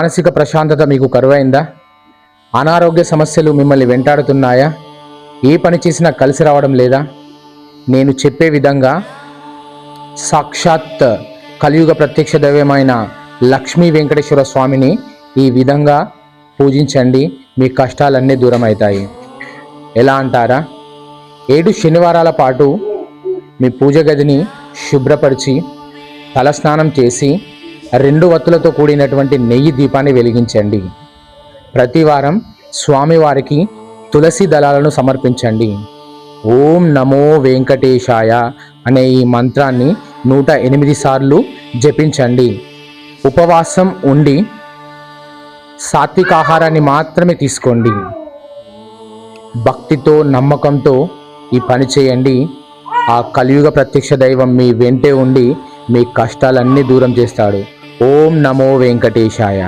మానసిక ప్రశాంతత మీకు కరువైందా? అనారోగ్య సమస్యలు మిమ్మల్ని వెంటాడుతున్నాయా? ఏ పని చేసినా కలిసి రావడం లేదా? నేను చెప్పే విధంగా సాక్షాత్ కలియుగ ప్రత్యక్ష దైవమైన లక్ష్మీ వెంకటేశ్వర స్వామిని ఈ విధంగా పూజించండి, మీ కష్టాలన్నీ దూరం అవుతాయి. ఎలా అంటారా? 7 శనివారాల పాటు మీ పూజ గదిని శుభ్రపరిచి తలస్నానం చేసి 2 వత్తులతో కూడినటువంటి నెయ్యి దీపాన్ని వెలిగించండి. ప్రతి వారం స్వామివారికి తులసి దళాలను సమర్పించండి. ఓం నమో వెంకటేశాయ అనే ఈ మంత్రాన్ని 108 సార్లు జపించండి. ఉపవాసం ఉండి సాత్విక ఆహారాన్ని మాత్రమే తీసుకోండి. భక్తితో నమ్మకంతో ఈ పని చేయండి. ఆ కలియుగ ప్రత్యక్ష దైవం మీ వెంటే ఉండి మీ కష్టాలన్నీ దూరం చేస్తాడు. ఓం నమో వెంకటేశాయ.